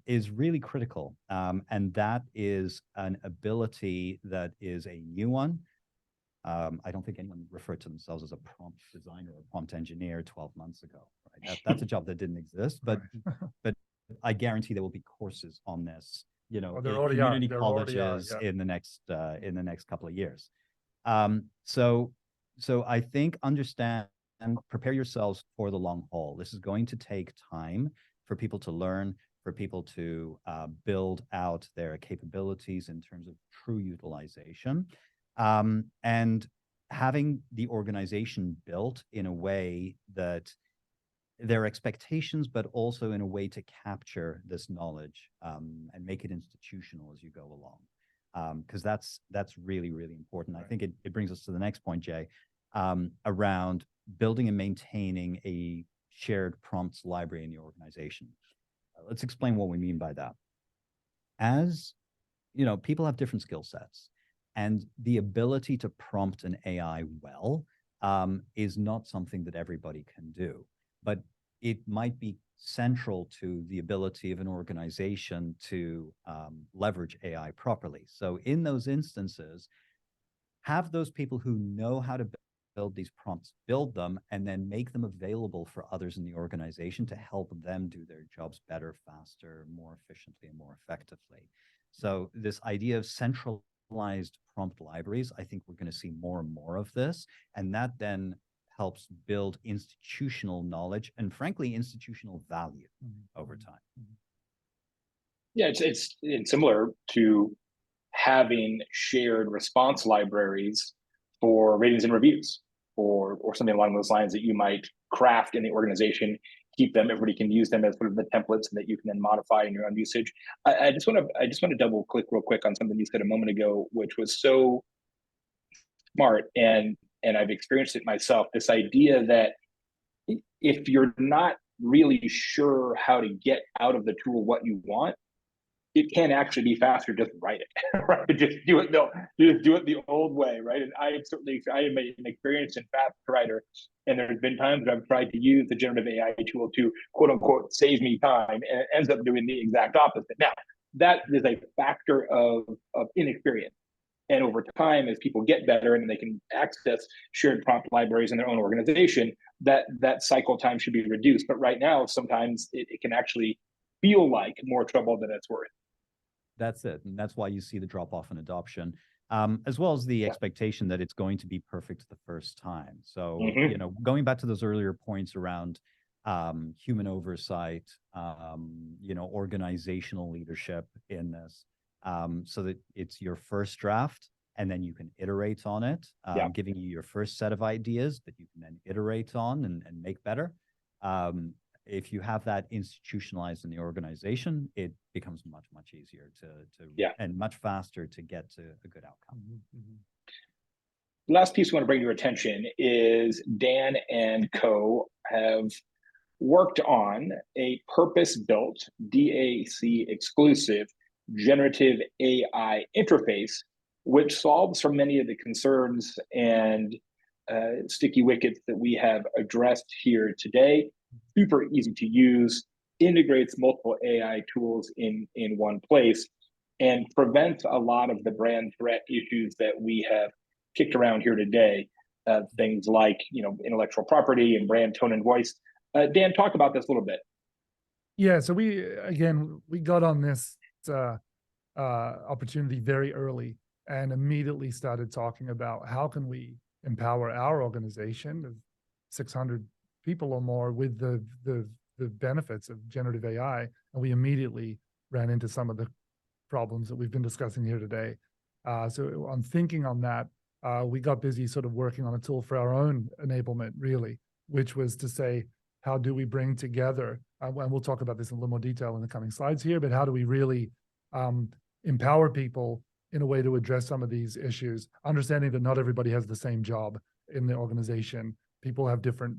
Speaker 3: is really critical. And that is an ability that is a new one. I don't think anyone referred to themselves as a prompt designer or prompt engineer 12 months ago. Right? That's a job that didn't exist, but I guarantee there will be courses on this, in community colleges in the next couple of years. So I think understand and prepare yourselves for the long haul. This is going to take time for people to learn, for people to build out their capabilities in terms of true utilization. And having the organization built in a way that their expectations, but also in a way to capture this knowledge and make it institutional as you go along. Because that's really, really important. Right. I think it brings us to the next point, Jay, around building and maintaining a shared prompts library in the organization. Let's explain what we mean by that. As people have different skill sets. And the ability to prompt an AI well is not something that everybody can do, but it might be central to the ability of an organization to leverage AI properly. So in those instances, have those people who know how to build these prompts, build them, and then make them available for others in the organization to help them do their jobs better, faster, more efficiently, and more effectively. So this idea of centralized prompt libraries, I think we're going to see more and more of this, and that then helps build institutional knowledge and, frankly, institutional value over time.
Speaker 1: Yeah, it's similar to having shared response libraries for ratings and reviews, or something along those lines that you might craft in the organization, keep them, everybody can use them as sort of the templates, and that you can then modify in your own usage. I just want to double click real quick on something you said a moment ago, which was so smart, and I've experienced it myself. This idea that if you're not really sure how to get out of the tool what you want, it can actually be faster. Just write it, right? Just do it. No, just do it the old way, right? And I am an experienced and fast writer, and there have been times that I've tried to use the generative AI tool to quote unquote save me time, and it ends up doing the exact opposite. Now, that is a factor of inexperience. And over time, as people get better and they can access shared prompt libraries in their own organization, that cycle time should be reduced. But right now, sometimes it can actually feel like more trouble than it's worth.
Speaker 3: That's it. And that's why you see the drop off in adoption, as well as the expectation that it's going to be perfect the first time. So, going back to those earlier points around human oversight, organizational leadership in this, so that it's your first draft and then you can iterate on it, giving you your first set of ideas that you can then iterate on and make better. If you have that institutionalized in the organization, it becomes much, much easier to and much faster to get to a good outcome.
Speaker 1: The last piece I want to bring to your attention is Dan and co have worked on a purpose-built, DAC exclusive generative AI interface, which solves for many of the concerns and sticky wickets that we have addressed here today. Super easy to use, integrates multiple AI tools in one place, and prevents a lot of the brand threat issues that we have kicked around here today. Things like intellectual property and brand tone and voice. Dan, talk about this a little bit.
Speaker 2: Yeah, so we got on this opportunity very early. and immediately started talking about how can we empower our organization of 600 people or more with the benefits of generative AI. And we immediately ran into some of the problems that we've been discussing here today. So on thinking on that, we got busy sort of working on a tool for our own enablement, really, which was to say, how do we bring together, and we'll talk about this in a little more detail in the coming slides here, but how do we really empower people in a way to address some of these issues, understanding that not everybody has the same job in the organization. People have different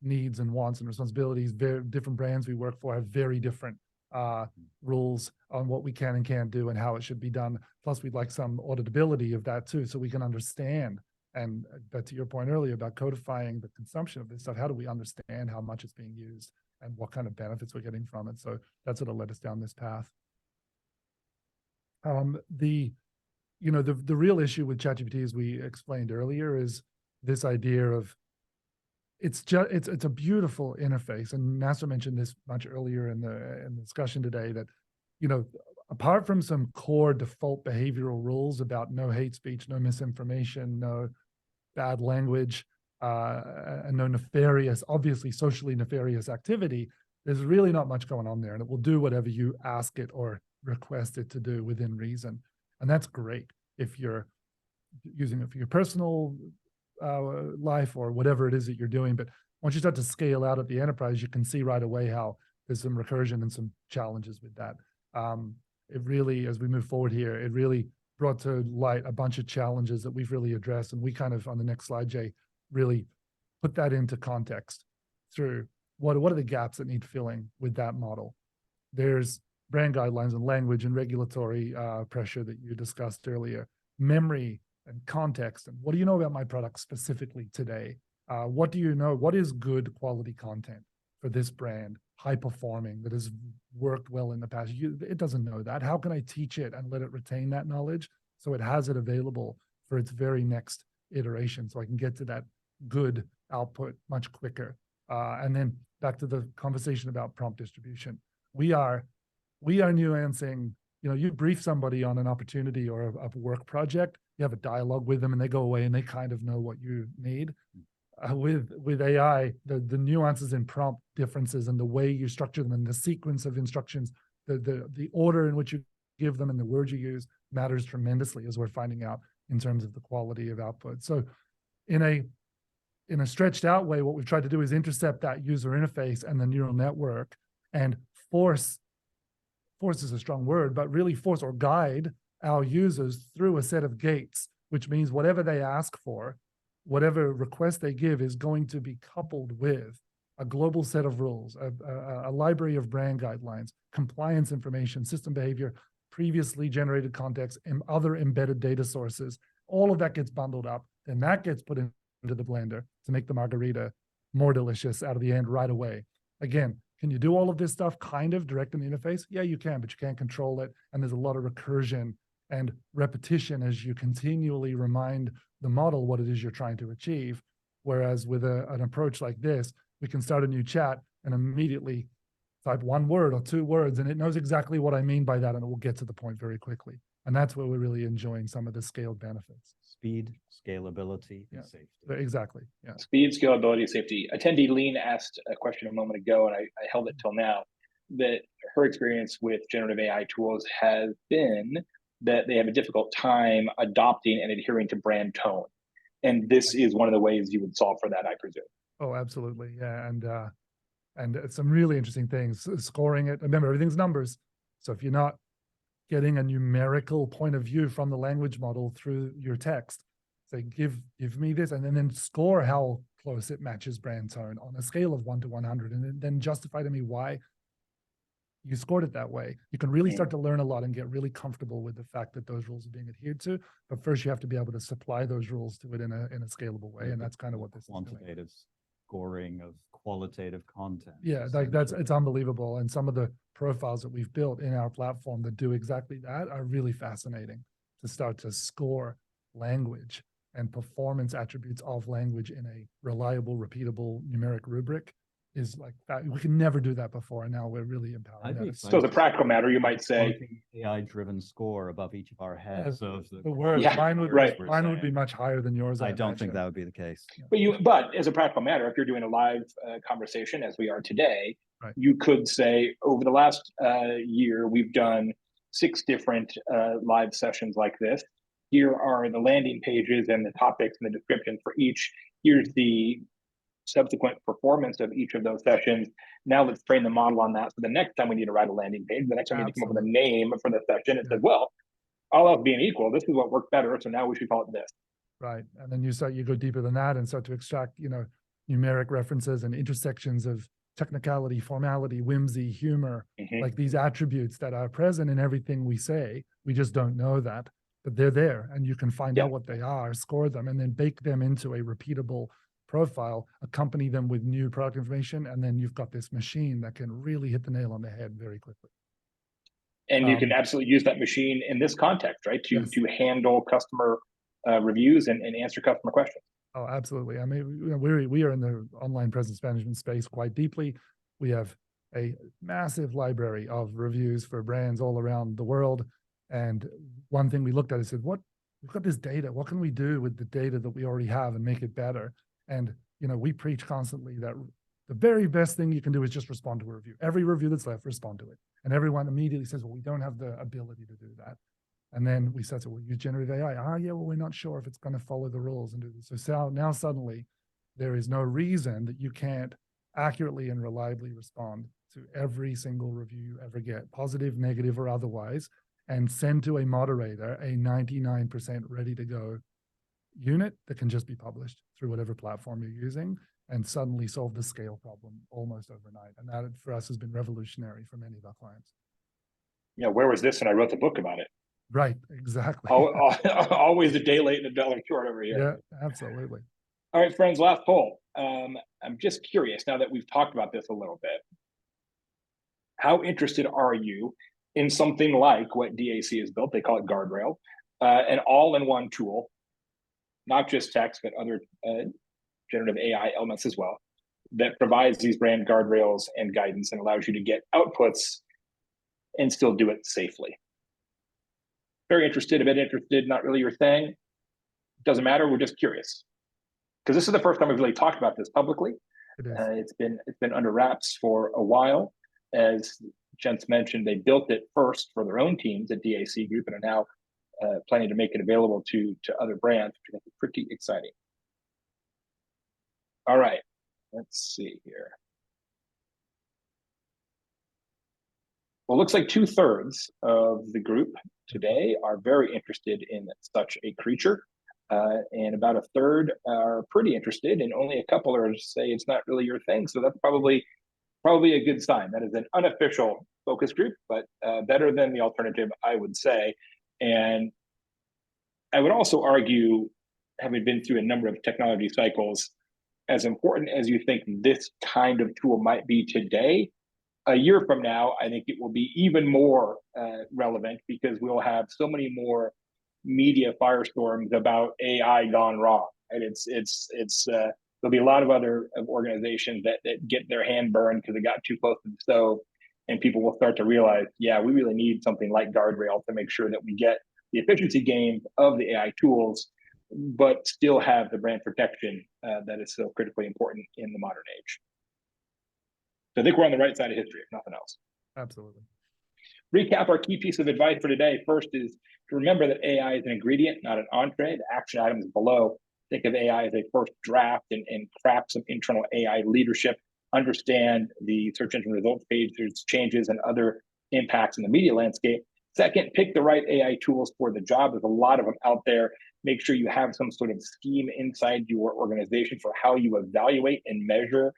Speaker 2: needs and wants and responsibilities. Very different brands we work for have very different rules on what we can and can't do and how it should be done. Plus, we'd like some auditability of that too, so we can understand. And but to your point earlier about codifying the consumption of this stuff, how do we understand how much it's being used and what kind of benefits we're getting from it? So that's what led us down this path. The real issue with ChatGPT, as we explained earlier, is this idea of it's a beautiful interface, and Nasser mentioned this much earlier in the discussion today, that apart from some core default behavioral rules about no hate speech, no misinformation, no bad language, and no nefarious, obviously socially nefarious activity, there's really not much going on there, and it will do whatever you ask it or request it to do within reason. And that's great if you're using it for your personal life or whatever it is that you're doing. But once you start to scale out at the enterprise, you can see right away how there's some recursion and some challenges with that. It really, as we move forward here, it really brought to light a bunch of challenges that we've really addressed. And we kind of, on the next slide, Jay, really put that into context through what are the gaps that need filling with that model. There's brand guidelines and language and regulatory pressure that you discussed earlier, memory and context, and what do you know about my product specifically today? What do you know? What is good quality content for this brand, high performing, that has worked well in the past? It doesn't know that. How can I teach it and let it retain that knowledge so it has it available for its very next iteration, so I can get to that good output much quicker? And then back to the conversation about prompt distribution. We are nuancing. You brief somebody on an opportunity or a work project, you have a dialogue with them and they go away and they kind of know what you need. With AI, the nuances in prompt differences and the way you structure them and the sequence of instructions, the order in which you give them and the words you use matters tremendously, as we're finding out in terms of the quality of output. So in a stretched out way, what we've tried to do is intercept that user interface and the neural network and force is a strong word, but really force or guide our users through a set of gates, which means whatever they ask for, whatever request they give is going to be coupled with a global set of rules, a library of brand guidelines, compliance information, system behavior, previously generated context, and other embedded data sources. All of that gets bundled up, and that gets put into the blender to make the margarita more delicious out of the end right away. Again, can you do all of this stuff kind of direct in the interface? Yeah, you can, but you can't control it. And there's a lot of recursion and repetition as you continually remind the model what it is you're trying to achieve. Whereas with an approach like this, we can start a new chat and immediately type one word or two words, and it knows exactly what I mean by that, and it will get to the point very quickly. And that's where we're really enjoying some of the scaled benefits.
Speaker 3: Speed, scalability, and safety.
Speaker 2: Exactly. Yeah.
Speaker 1: Speed, scalability, safety. Attendee Lean asked a question a moment ago, and I held it till now, that her experience with generative AI tools has been that they have a difficult time adopting and adhering to brand tone. And this is one of the ways you would solve for that, I presume.
Speaker 2: Oh, absolutely. Yeah. And some really interesting things, scoring it. Remember, everything's numbers. So if you're not getting a numerical point of view from the language model through your text, say, give me this, and then score how close it matches brand tone on a scale of 1 to 100, and then justify to me why you scored it that way. You can really start to learn a lot and get really comfortable with the fact that those rules are being adhered to. But first, you have to be able to supply those rules to it in a scalable way, and that's kind of what this is doing.
Speaker 3: Quantitative scoring of qualitative content.
Speaker 2: Yeah, it's unbelievable. And some of the profiles that we've built in our platform that do exactly that are really fascinating, to start to score language and performance attributes of language in a reliable, repeatable numeric rubric. is like that. We can never do that before, and now we're really empowering
Speaker 3: I'd be
Speaker 2: that.
Speaker 3: excited
Speaker 1: So as a practical matter, you might say,
Speaker 3: AI-driven score above each of our heads of
Speaker 2: the word,
Speaker 1: Yeah,
Speaker 2: mine would
Speaker 1: right.
Speaker 2: be much higher than yours.
Speaker 3: I don't think
Speaker 2: imagine.
Speaker 3: that would be the case.
Speaker 1: But as a practical matter, if you're doing a live conversation as we are today,
Speaker 2: Right.
Speaker 1: you could say over the last year, we've done 6 different live sessions like this. Here are the landing pages and the topics and the descriptions for each. Here's the subsequent performance of each of those sessions. Now let's train the model on that. So the next time we need to write a landing page, the next time we need to come up with a name for the session, it says, well, all else being equal, this is what worked better. So now we should call it this.
Speaker 2: Right. And then you go deeper than that and start to extract, numeric references and intersections of technicality, formality, whimsy, humor, like these attributes that are present in everything we say. We just don't know that, but they're there, and you can find out what they are, score them, and then bake them into a repeatable profile, accompany them with new product information, and then you've got this machine that can really hit the nail on the head very quickly.
Speaker 1: And you can absolutely use that machine in this context, right? To handle customer reviews and answer customer questions.
Speaker 2: Oh, absolutely. I mean, we are in the online presence management space quite deeply. We have a massive library of reviews for brands all around the world. And one thing we looked at is said, we've got this data. What can we do with the data that we already have and make it better? And, we preach constantly that the very best thing you can do is just respond to a review. Every review that's left, respond to it. And everyone immediately says, well, we don't have the ability to do that. And then we said, so we'll use generative AI. Well, we're not sure if it's going to follow the rules and do this. So now suddenly there is no reason that you can't accurately and reliably respond to every single review you ever get, positive, negative, or otherwise, and send to a moderator a 99% ready to go unit that can just be published through whatever platform you're using, and suddenly solve the scale problem almost overnight. And that for us has been revolutionary for many of our clients.
Speaker 1: Yeah, where was this? And I wrote the book about it.
Speaker 2: Right, exactly.
Speaker 1: Always a day late and a dollar short over here.
Speaker 2: Yeah, absolutely.
Speaker 1: All right, friends, last poll. I'm just curious, now that we've talked about this a little bit, how interested are you in something like what DAC has built? They call it Guardrail, an all-in-one tool, not just text, but other generative AI elements as well, that provides these brand guardrails and guidance and allows you to get outputs and still do it safely. Very interested, a bit interested, not really your thing. Doesn't matter, we're just curious. Because this is the first time we've really talked about this publicly. It's been under wraps for a while. As Jens mentioned, they built it first for their own teams at DAC Group and are now planning to make it available to other brands, which I think is pretty exciting. All right, let's see here. Well, it looks like 2/3 of the group today are very interested in such a creature. And about 1/3 are pretty interested, and only a couple are say it's not really your thing. So that's probably a good sign. That is an unofficial focus group, but better than the alternative, I would say. And I would also argue, having been through a number of technology cycles, as important as you think this kind of tool might be today, a year from now, I think it will be even more relevant, because we'll have so many more media firestorms about AI gone wrong. And there'll be a lot of other organizations that get their hand burned because it got too close to the stove, and people will start to realize, yeah, we really need something like Guardrail to make sure that we get the efficiency gains of the AI tools, but still have the brand protection that is so critically important in the modern age. So I think we're on the right side of history, if nothing else.
Speaker 2: Absolutely.
Speaker 1: Recap our key piece of advice for today. First is to remember that AI is an ingredient, not an entree. The action items below. Think of AI as a first draft and craft some internal AI leadership. Understand the search engine results page, there's changes and other impacts in the media landscape. Second, pick the right AI tools for the job. There's a lot of them out there. Make sure you have some sort of scheme inside your organization for how you evaluate and measure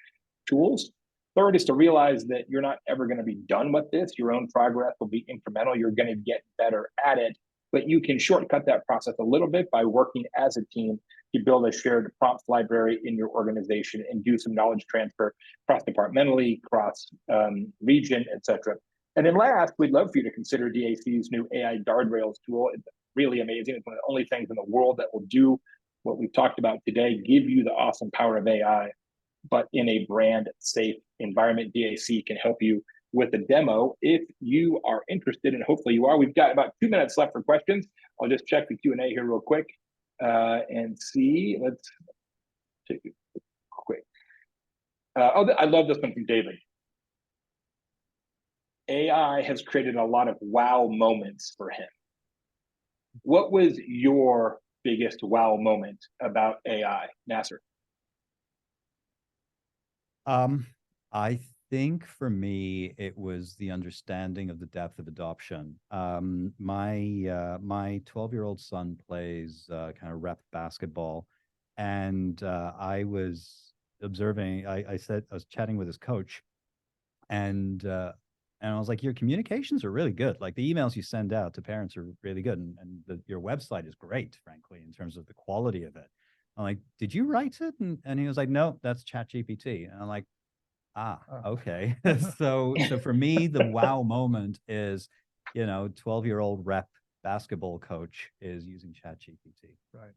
Speaker 1: tools. Third is to realize that you're not ever going to be done with this. Your own progress will be incremental. You're going to get better at it, but you can shortcut that process a little bit by working as a team to build a shared prompts library in your organization and do some knowledge transfer cross-departmentally, cross-region, et cetera. And then last, we'd love for you to consider DAC's new AI guardrails tool. It's really amazing. It's one of the only things in the world that will do what we've talked about today, give you the awesome power of AI but in a brand safe environment. DAC can help you with a demo if you are interested, and hopefully you are. We've got about 2 minutes left for questions. I'll just check the Q&A here real quick and see. Let's take it quick. I love this one from David. AI has created a lot of wow moments for him. What was your biggest wow moment about AI, Nasser?
Speaker 3: I think for me, it was the understanding of the depth of adoption. My 12-year-old son plays kind of rep basketball, and I was observing. I was chatting with his coach, and I was like, your communications are really good. Like the emails you send out to parents are really good, and your website is great, frankly, in terms of the quality of it. I'm like, did you write it? And he was like, no, that's ChatGPT. And I'm like, okay. So for me, the wow moment is, 12-year-old rep basketball coach is using ChatGPT.
Speaker 2: Right.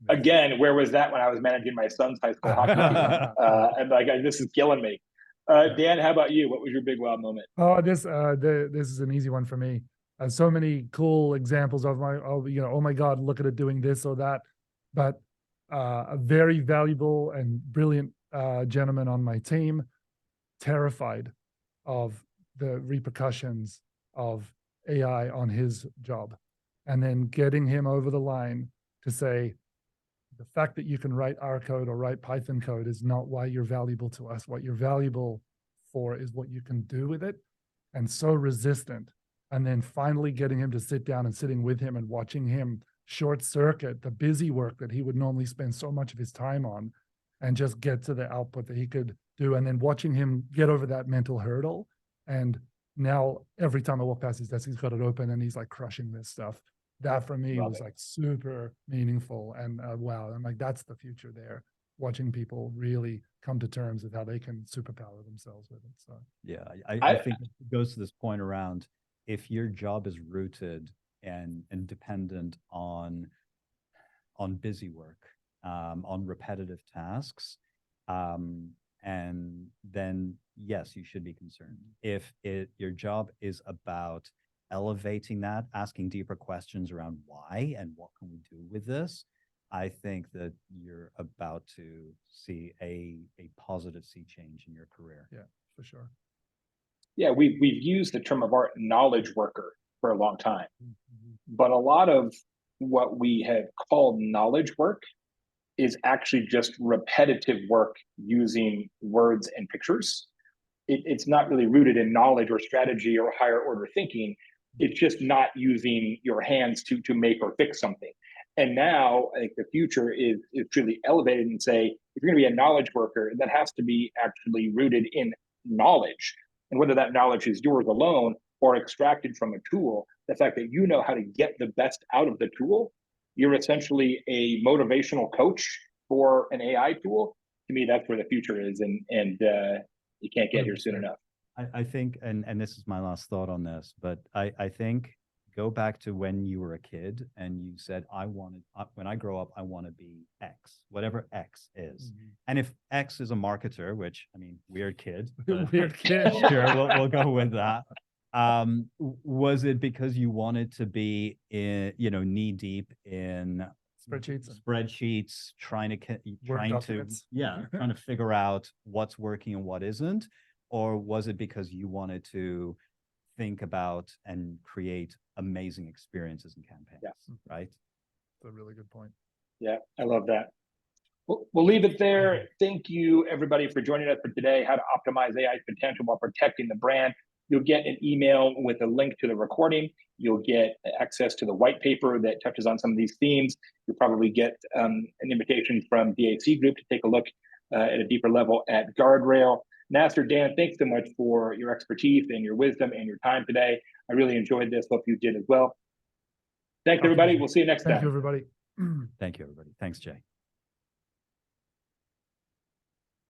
Speaker 1: Again, where was that when I was managing my son's high school hockey team? And like, this is killing me. Dan, how about you? What was your big wow moment?
Speaker 2: Oh, this is an easy one for me. So many cool examples of oh my God, look at it doing this or that. But a very valuable and brilliant gentleman on my team, terrified of the repercussions of AI on his job, and then getting him over the line to say, the fact that you can write R code or write Python code is not why you're valuable to us. What you're valuable for is what you can do with it. And so resistant. And then finally getting him to sit down and sitting with him and watching him short circuit the busy work that he would normally spend so much of his time on, and just get to the output that he could do. And then watching him get over that mental hurdle. And now every time I walk past his desk, he's got it open and he's like crushing this stuff. That for me was like super meaningful. And wow, I'm like, that's the future there. Watching people really come to terms with how they can superpower themselves with it. So
Speaker 3: yeah, I think it goes to this point around, if your job is rooted and dependent on busy work, on repetitive tasks, and then yes, you should be concerned. If your job is about elevating that, asking deeper questions around why and what can we do with this, I think that you're about to see a positive sea change in your career.
Speaker 2: Yeah, for sure.
Speaker 1: Yeah, we've used the term of art knowledge worker for a long time, but a lot of what we have called knowledge work is actually just repetitive work using words and pictures. It's not really rooted in knowledge or strategy or higher order thinking. It's just not using your hands to make or fix something. And now I think the future is truly elevated and say, if you're going to be a knowledge worker, that has to be actually rooted in knowledge. And whether that knowledge is yours alone or extracted from a tool, the fact that you know how to get the best out of the tool, you're essentially a motivational coach for an AI tool. To me, that's where the future is. And you can't get here soon enough.
Speaker 3: I think, and this is my last thought on this, but I think go back to when you were a kid and you said, when I grow up, I want to be X, whatever X is. Mm-hmm. And if X is a marketer, which, I mean, weird kid.
Speaker 2: Weird kid.
Speaker 3: Sure, we'll go with that. Was it because you wanted to be knee deep in spreadsheets, trying to figure out what's working and what isn't? Or was it because you wanted to think about and create amazing experiences and campaigns? Yeah. Right?
Speaker 2: That's a really good point.
Speaker 1: Yeah, I love that. We'll leave it there. Thank you, everybody, for joining us for today, how to optimize AI's potential while protecting the brand. You'll get an email with a link to the recording. You'll get access to the white paper that touches on some of these themes. You'll probably get an invitation from DAC Group to take a look at a deeper level at Guardrail. Nasser, Dan, thanks so much for your expertise and your wisdom and your time today. I really enjoyed this. Hope you did as well. Thanks, everybody. We'll see you next time.
Speaker 2: Thank you, everybody.
Speaker 3: Thank you, everybody. Thanks, Jay.